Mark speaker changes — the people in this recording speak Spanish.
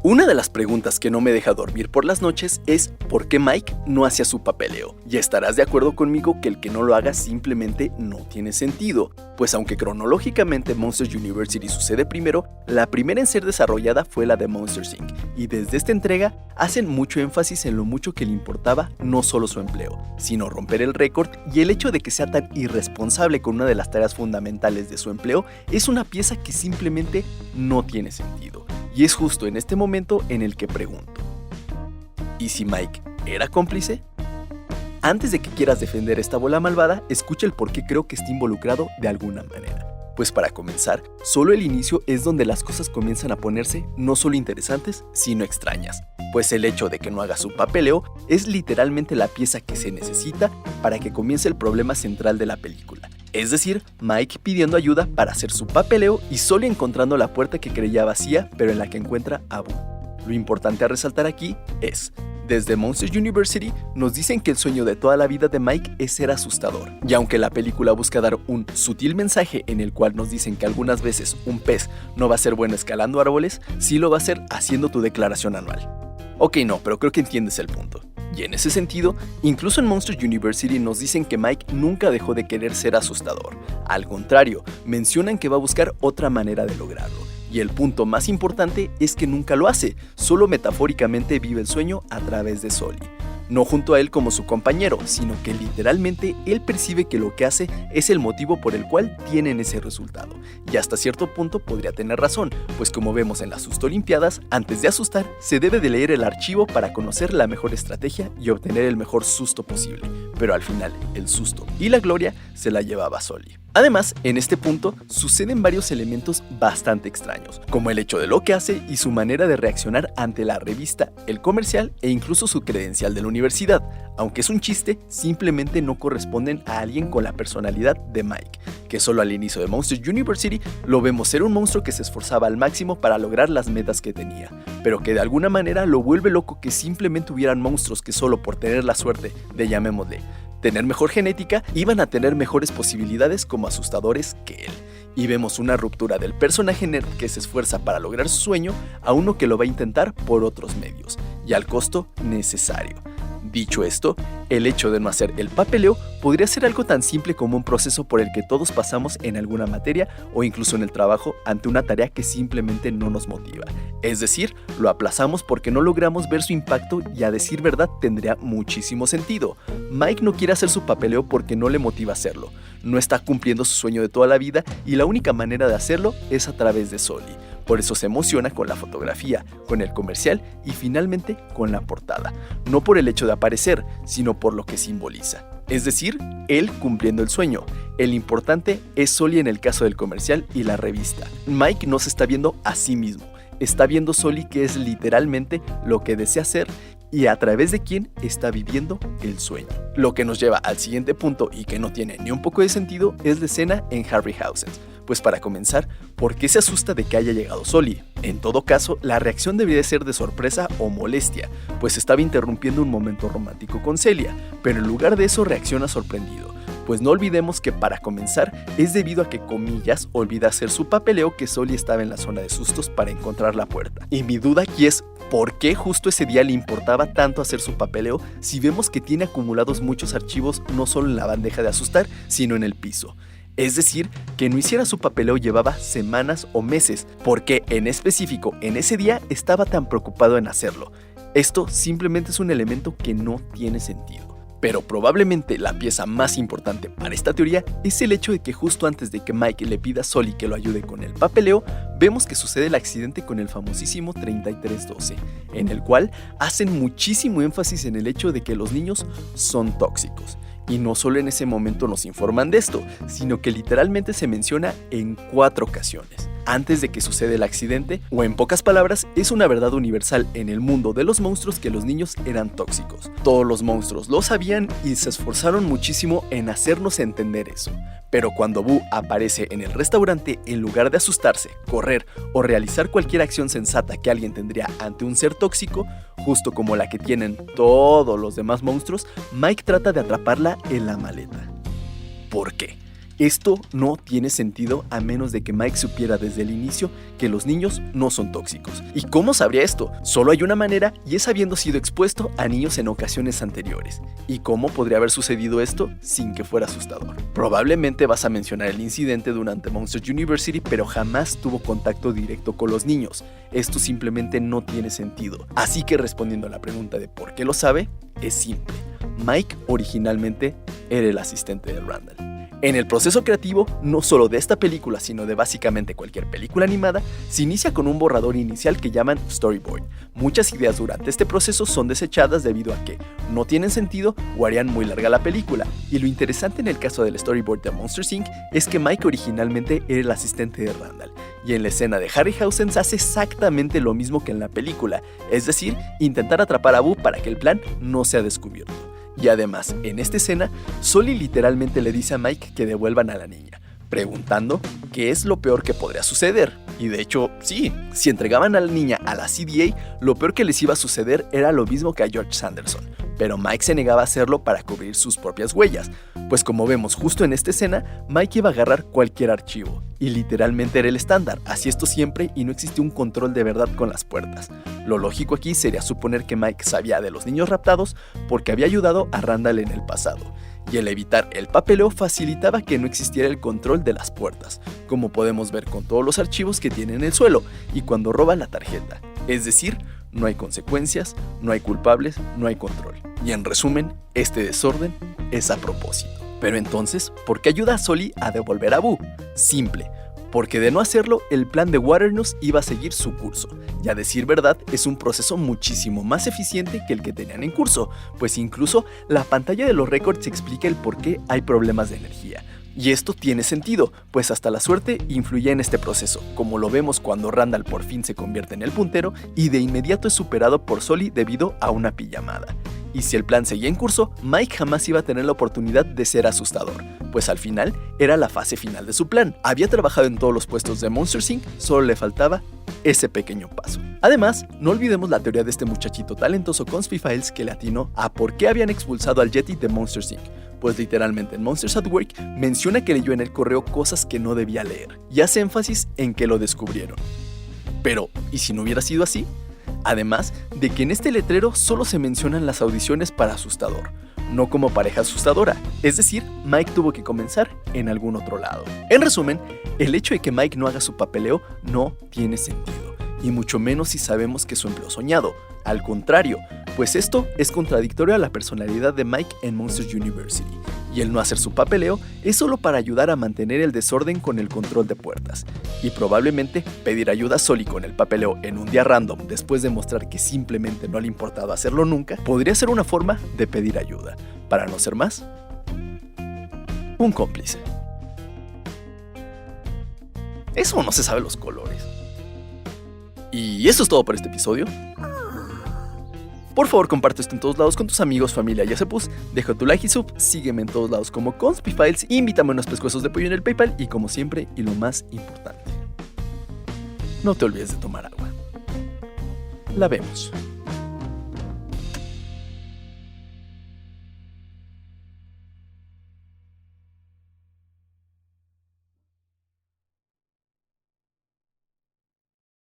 Speaker 1: Una de las preguntas que no me deja dormir por las noches es ¿por qué Mike no hacía su papeleo? Y estarás de acuerdo conmigo que el que no lo haga simplemente no tiene sentido, pues aunque cronológicamente Monsters University sucede primero, la primera en ser desarrollada fue la de Monsters Inc. Y desde esta entrega hacen mucho énfasis en lo mucho que le importaba no solo su empleo, sino romper el récord, y el hecho de que sea tan irresponsable con una de las tareas fundamentales de su empleo es una pieza que simplemente no tiene sentido. Y es justo en este momento en el que pregunto, ¿y si Mike era cómplice? Antes de que quieras defender esta bola malvada, escucha el por qué creo que está involucrado de alguna manera. Pues para comenzar, solo el inicio es donde las cosas comienzan a ponerse no solo interesantes, sino extrañas. Pues el hecho de que no haga su papeleo es literalmente la pieza que se necesita para que comience el problema central de la película. Es decir, Mike pidiendo ayuda para hacer su papeleo y solo encontrando la puerta que creía vacía, pero en la que encuentra a Boo. Lo importante a resaltar aquí es, desde Monsters University nos dicen que el sueño de toda la vida de Mike es ser asustador. Y aunque la película busca dar un sutil mensaje en el cual nos dicen que algunas veces un pez no va a ser bueno escalando árboles, sí lo va a hacer haciendo tu declaración anual. Ok, no, pero creo que entiendes el punto. Y en ese sentido, incluso en Monsters University nos dicen que Mike nunca dejó de querer ser asustador. Al contrario, mencionan que va a buscar otra manera de lograrlo. Y el punto más importante es que nunca lo hace, solo metafóricamente vive el sueño a través de Sully. No junto a él como su compañero, sino que literalmente él percibe que lo que hace es el motivo por el cual tienen ese resultado. Y hasta cierto punto podría tener razón, pues como vemos en las Sustolimpiadas, antes de asustar, se debe de leer el archivo para conocer la mejor estrategia y obtener el mejor susto posible. Pero al final, el susto y la gloria se la llevaba Sully. Además, en este punto suceden varios elementos bastante extraños, como el hecho de lo que hace y su manera de reaccionar ante la revista, el comercial e incluso su credencial de la universidad. Aunque es un chiste, simplemente no corresponden a alguien con la personalidad de Mike, que solo al inicio de Monsters University lo vemos ser un monstruo que se esforzaba al máximo para lograr las metas que tenía, pero que de alguna manera lo vuelve loco que simplemente hubieran monstruos que solo por tener la suerte de, llamémosle, tener mejor genética, iban a tener mejores posibilidades como asustadores que él. Y vemos una ruptura del personaje nerd que se esfuerza para lograr su sueño a uno que lo va a intentar por otros medios, y al costo necesario. Dicho esto, el hecho de no hacer el papeleo podría ser algo tan simple como un proceso por el que todos pasamos en alguna materia o incluso en el trabajo ante una tarea que simplemente no nos motiva. Es decir, lo aplazamos porque no logramos ver su impacto y a decir verdad tendría muchísimo sentido. Mike no quiere hacer su papeleo porque no le motiva hacerlo. No está cumpliendo su sueño de toda la vida y la única manera de hacerlo es a través de Sully. Por eso se emociona con la fotografía, con el comercial y finalmente con la portada. No por el hecho de aparecer, sino por lo que simboliza. Es decir, él cumpliendo el sueño. El importante es Sully en el caso del comercial y la revista. Mike no se está viendo a sí mismo. Está viendo Sully, que es literalmente lo que desea hacer y a través de quién está viviendo el sueño. Lo que nos lleva al siguiente punto y que no tiene ni un poco de sentido es la escena en Harryhausen. Pues para comenzar, ¿por qué se asusta de que haya llegado Sully? En todo caso, la reacción debería ser de sorpresa o molestia, pues estaba interrumpiendo un momento romántico con Celia, pero en lugar de eso reacciona sorprendido. Pues no olvidemos que para comenzar es debido a que, comillas, olvida hacer su papeleo que Sully estaba en la zona de sustos para encontrar la puerta. Y mi duda aquí es, ¿por qué justo ese día le importaba tanto hacer su papeleo si vemos que tiene acumulados muchos archivos no solo en la bandeja de asustar, sino en el piso? Es decir, que no hiciera su papeleo llevaba semanas o meses, porque en específico en ese día estaba tan preocupado en hacerlo. Esto simplemente es un elemento que no tiene sentido. Pero probablemente la pieza más importante para esta teoría es el hecho de que justo antes de que Mike le pida a Sully que lo ayude con el papeleo, vemos que sucede el accidente con el famosísimo 3312, en el cual hacen muchísimo énfasis en el hecho de que los niños son tóxicos. Y no solo en ese momento nos informan de esto, sino que literalmente se menciona en 4 ocasiones. Antes de que suceda el accidente, o en pocas palabras, es una verdad universal en el mundo de los monstruos que los niños eran tóxicos. Todos los monstruos lo sabían y se esforzaron muchísimo en hacernos entender eso. Pero cuando Boo aparece en el restaurante, en lugar de asustarse, correr o realizar cualquier acción sensata que alguien tendría ante un ser tóxico, justo como la que tienen todos los demás monstruos, Mike trata de atraparla en la maleta. ¿Por qué? Esto no tiene sentido a menos de que Mike supiera desde el inicio que los niños no son tóxicos. ¿Y cómo sabría esto? Solo hay una manera y es habiendo sido expuesto a niños en ocasiones anteriores. ¿Y cómo podría haber sucedido esto sin que fuera asustador? Probablemente vas a mencionar el incidente durante Monsters University, pero jamás tuvo contacto directo con los niños. Esto simplemente no tiene sentido. Así que respondiendo a la pregunta de por qué lo sabe, es simple. Mike originalmente era el asistente de Randall. En el proceso creativo, no solo de esta película, sino de básicamente cualquier película animada, se inicia con un borrador inicial que llaman storyboard. Muchas ideas durante este proceso son desechadas debido a que no tienen sentido o harían muy larga la película. Y lo interesante en el caso del storyboard de Monsters Inc. es que Mike originalmente era el asistente de Randall. Y en la escena de Harryhausen se hace exactamente lo mismo que en la película, es decir, intentar atrapar a Boo para que el plan no sea descubierto. Y además, en esta escena, Sully literalmente le dice a Mike que devuelvan a la niña, preguntando qué es lo peor que podría suceder. Y de hecho, sí, si entregaban a la niña a la CDA, lo peor que les iba a suceder era lo mismo que a George Sanderson. Pero Mike se negaba a hacerlo para cubrir sus propias huellas, pues como vemos justo en esta escena, Mike iba a agarrar cualquier archivo, y literalmente era el estándar, hacía esto siempre y no existía un control de verdad con las puertas. Lo lógico aquí sería suponer que Mike sabía de los niños raptados porque había ayudado a Randall en el pasado, y el evitar el papeleo facilitaba que no existiera el control de las puertas, como podemos ver con todos los archivos que tiene en el suelo, y cuando roban la tarjeta, es decir, no hay consecuencias, no hay culpables, no hay control. Y en resumen, este desorden es a propósito. Pero entonces, ¿por qué ayuda a Sully a devolver a Boo? Simple, porque de no hacerlo, el plan de Waternoose iba a seguir su curso. Y a decir verdad, es un proceso muchísimo más eficiente que el que tenían en curso, pues incluso la pantalla de los récords explica el por qué hay problemas de energía. Y esto tiene sentido, pues hasta la suerte influye en este proceso, como lo vemos cuando Randall por fin se convierte en el puntero y de inmediato es superado por Sully debido a una pijamada. Y si el plan seguía en curso, Mike jamás iba a tener la oportunidad de ser asustador, pues al final era la fase final de su plan. Había trabajado en todos los puestos de Monsters Inc., solo le faltaba ese pequeño paso. Además, no olvidemos la teoría de este muchachito talentoso Conspy Files que le atinó a por qué habían expulsado al Yeti de Monsters Inc., pues literalmente en Monsters at Work menciona que leyó en el correo cosas que no debía leer, y hace énfasis en que lo descubrieron. Pero, ¿y si no hubiera sido así? Además de que en este letrero solo se mencionan las audiciones para asustador, no como pareja asustadora, es decir, Mike tuvo que comenzar en algún otro lado. En resumen, el hecho de que Mike no haga su papeleo no tiene sentido, y mucho menos si sabemos que es su empleo soñado. Al contrario, pues esto es contradictorio a la personalidad de Mike en Monsters University, y el no hacer su papeleo es solo para ayudar a mantener el desorden con el control de puertas, y probablemente pedir ayuda a Sully con el papeleo en un día random después de mostrar que simplemente no le importaba hacerlo nunca, podría ser una forma de pedir ayuda, para no ser más, un cómplice. Eso no se sabe los colores. Y eso es todo por este episodio. Por favor, comparte esto en todos lados con tus amigos, familia y acepus. Deja tu like y sub, sígueme en todos lados como Conspy Files, invítame a unos pescuezos de pollo en el PayPal y como siempre, y lo más importante, no te olvides de tomar agua. La vemos.